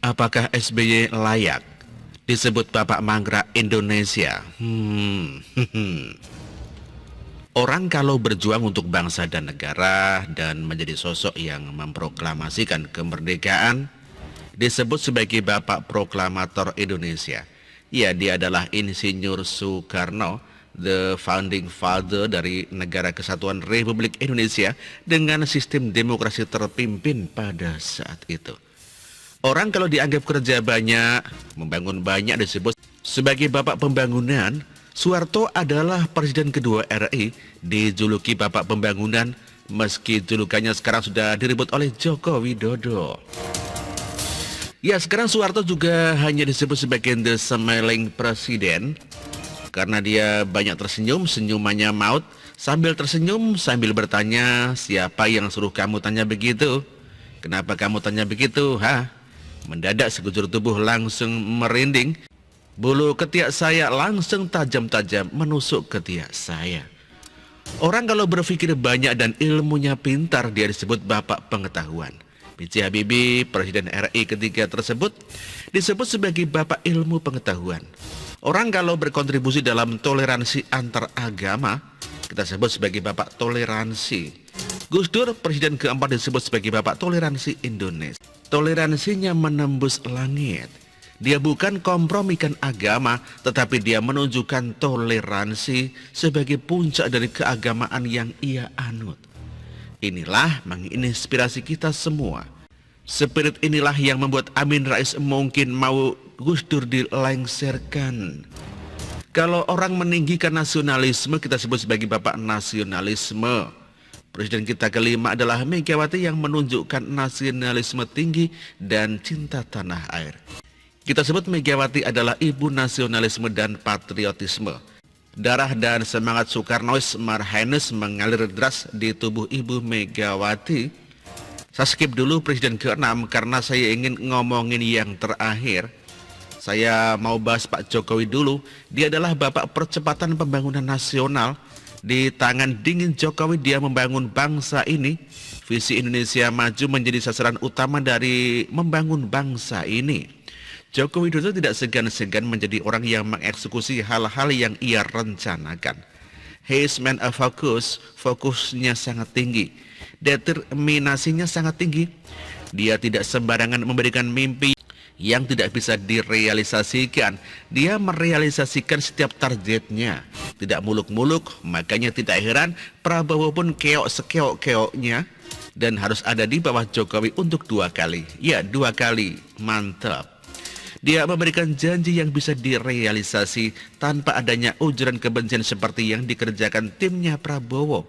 Apakah SBY layak disebut Bapak Manggra Indonesia? Orang kalau berjuang untuk bangsa dan negara dan menjadi sosok yang memproklamasikan kemerdekaan disebut sebagai Bapak Proklamator Indonesia. Ya, dia adalah Insinyur Soekarno, the founding father dari Negara Kesatuan Republik Indonesia dengan sistem demokrasi terpimpin pada saat itu. Orang kalau dianggap kerja banyak, membangun banyak disebut sebagai Bapak Pembangunan. Soeharto adalah Presiden kedua RI, dijuluki Bapak Pembangunan, meski julukannya sekarang sudah direbut oleh Joko Widodo. Ya, sekarang Soeharto juga hanya disebut sebagai the smiling president, karena dia banyak tersenyum, senyumannya maut, sambil tersenyum, sambil bertanya, siapa yang suruh kamu tanya begitu? Kenapa kamu tanya begitu, Mendadak sekujur tubuh langsung merinding. Bulu ketiak saya langsung tajam-tajam menusuk ketiak saya. Orang kalau berpikir banyak dan ilmunya pintar, dia disebut Bapak Pengetahuan. B.J. Habibie, Presiden RI ketiga tersebut, disebut sebagai Bapak Ilmu Pengetahuan. Orang kalau berkontribusi dalam toleransi antar agama, kita sebut sebagai Bapak Toleransi. Gus Dur, Presiden keempat, disebut sebagai Bapak Toleransi Indonesia. Toleransinya menembus langit. Dia bukan kompromikan agama, tetapi dia menunjukkan toleransi sebagai puncak dari keagamaan yang ia anut. Inilah menginspirasi kita semua. Spirit inilah yang membuat Amin Rais mungkin mau Gus Dur dilengsarkan. Kalau orang meninggikan nasionalisme, kita sebut sebagai Bapak Nasionalisme. Presiden kita kelima adalah Megawati yang menunjukkan nasionalisme tinggi dan cinta tanah air. Kita sebut Megawati adalah ibu nasionalisme dan patriotisme. Darah dan semangat Soekarnois Marhaines mengalir deras di tubuh ibu Megawati. Saya skip dulu Presiden ke-6 karena saya ingin ngomongin yang terakhir. Saya mau bahas Pak Jokowi dulu. Dia adalah Bapak Percepatan Pembangunan Nasional. Di tangan dingin Jokowi dia membangun bangsa ini. Visi Indonesia Maju menjadi sasaran utama dari membangun bangsa ini. Joko Widodo tidak segan-segan menjadi orang yang mengeksekusi hal-hal yang ia rencanakan. He is man of focus, fokusnya sangat tinggi. Determinasinya sangat tinggi. Dia tidak sembarangan memberikan mimpi yang tidak bisa direalisasikan. Dia merealisasikan setiap targetnya. Tidak muluk-muluk, makanya tidak heran Prabowo pun keok sekeok-keoknya dan harus ada di bawah Jokowi untuk 2 kali. Ya, 2 kali. Mantap. Dia memberikan janji yang bisa direalisasi tanpa adanya ujaran kebencian seperti yang dikerjakan timnya Prabowo.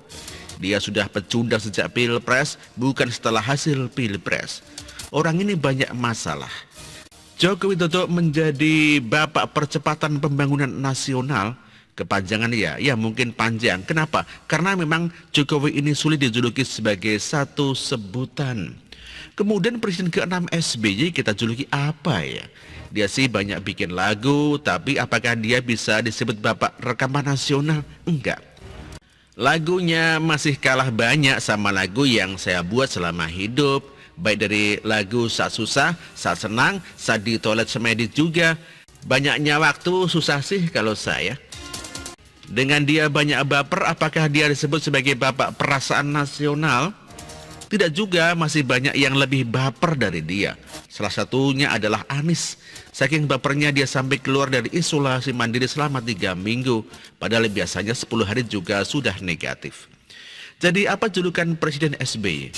Dia sudah pecundang sejak Pilpres, bukan setelah hasil Pilpres. Orang ini banyak masalah. Joko Widodo menjadi Bapak Percepatan Pembangunan Nasional. Kepanjangan ya mungkin panjang. Kenapa? Karena memang Jokowi ini sulit dijuluki sebagai satu sebutan. Kemudian Presiden ke-6 SBY kita juluki apa ya? Dia sih banyak bikin lagu, tapi apakah dia bisa disebut Bapak Rekaman Nasional? Enggak. Lagunya masih kalah banyak sama lagu yang saya buat selama hidup. Baik dari lagu saat susah, saat senang, saat di toilet semedi juga. Banyaknya waktu susah sih kalau saya. Dengan dia banyak baper, apakah dia disebut sebagai Bapak Perasaan Nasional? Tidak juga, masih banyak yang lebih baper dari dia. Salah satunya adalah Anies. Saking bapernya dia sampai keluar dari isolasi mandiri selama 3 minggu. Padahal biasanya 10 hari juga sudah negatif. Jadi apa julukan Presiden SBY?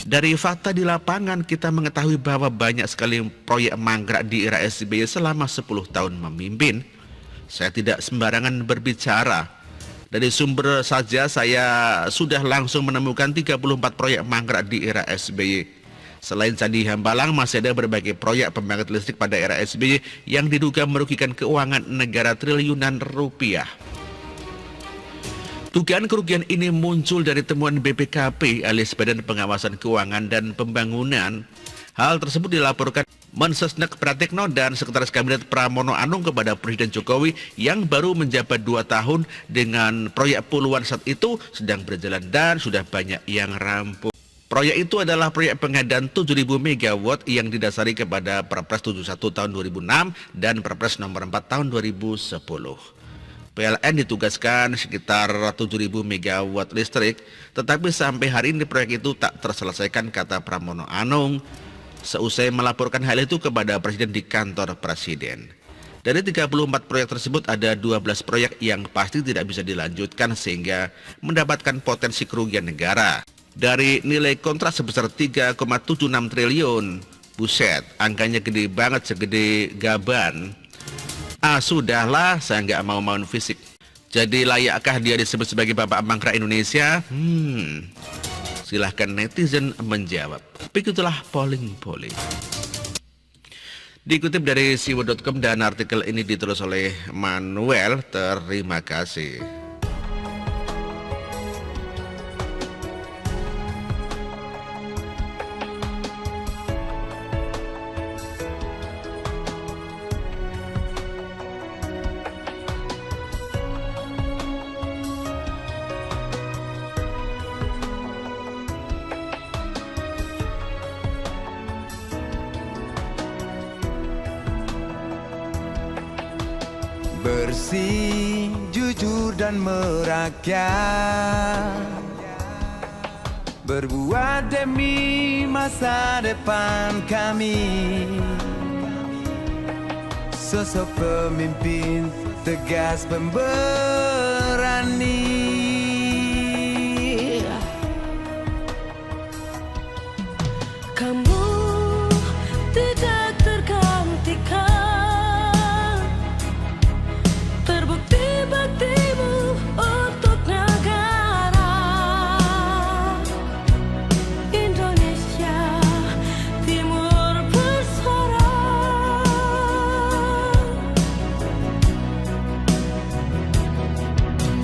Dari fakta di lapangan kita mengetahui bahwa banyak sekali proyek mangkrak di era SBY selama 10 tahun memimpin. Saya tidak sembarangan berbicara. Dari sumber saja saya sudah langsung menemukan 34 proyek mangkrak di era SBY. Selain Candi Hambalang, masih ada berbagai proyek pembangkit listrik pada era SBY yang diduga merugikan keuangan negara triliunan rupiah. Dugaan kerugian ini muncul dari temuan BPKP alias Badan Pengawasan Keuangan dan Pembangunan. Hal tersebut dilaporkan Mensesnek Pratikno dan Sekretaris Kabinet Pramono Anung kepada Presiden Jokowi yang baru menjabat 2 tahun dengan proyek puluhan saat itu sedang berjalan dan sudah banyak yang rampung. Proyek itu adalah proyek pengadaan 7.000 megawatt yang didasari kepada Perpres 71 tahun 2006 dan Perpres nomor 4 tahun 2010. PLN ditugaskan sekitar 7.000 megawatt listrik, tetapi sampai hari ini proyek itu tak terselesaikan, kata Pramono Anung seusai melaporkan hal itu kepada Presiden di kantor Presiden. Dari 34 proyek tersebut ada 12 proyek yang pasti tidak bisa dilanjutkan sehingga mendapatkan potensi kerugian negara. Dari nilai kontrak sebesar 3,76 triliun, buset, angkanya gede banget, segede gaban. Sudahlah, saya nggak mau main fisik. Jadi layakkah dia disebut sebagai Bapak Mangkrak Indonesia? Silahkan netizen menjawab. Begitulah polling. Dikutip dari siwo.com dan artikel ini ditulis oleh Manuel. Terima kasih. Bersih, jujur dan merakyat, berbuat demi masa depan kami. Sosok pemimpin tegas pemberani. Kamu tidak tergantikan. Baktimu untuk negara Indonesia Timur bersuara.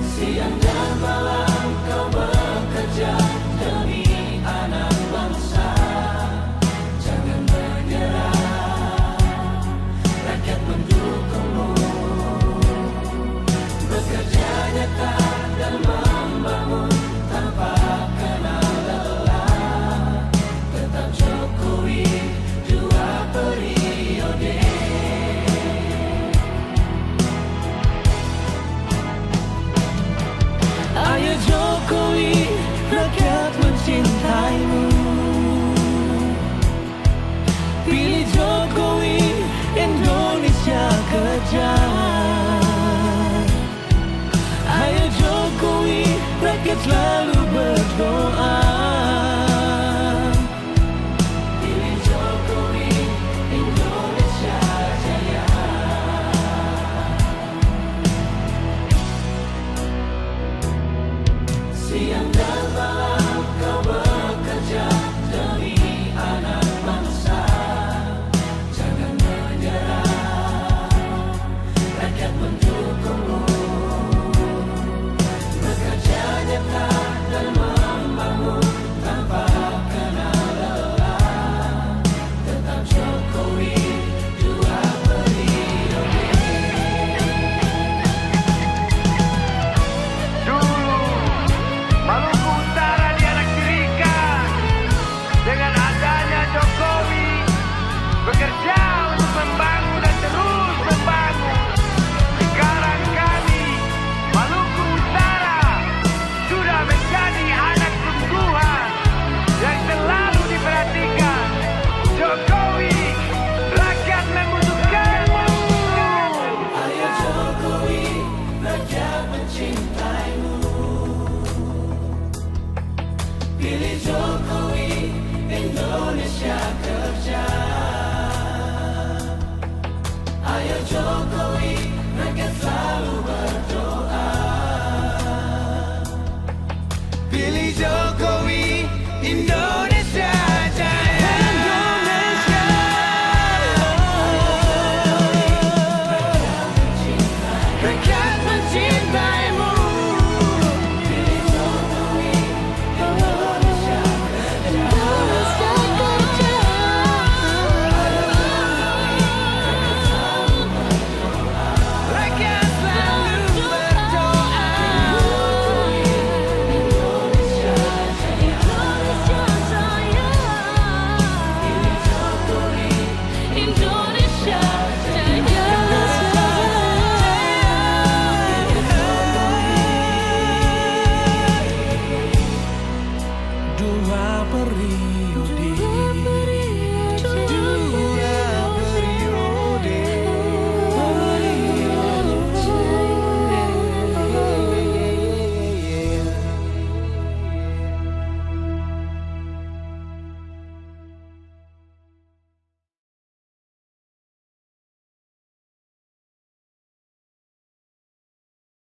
Siang dan malam kau bekerja demi anak bangsa. Jangan menyerah, rakyat mendukungmu. Bekerja nyata dan membangun tanpa kenal lelah. Tetap Jokowi 2 periode. Ayo Jokowi, rakyat mencintaimu. Pilih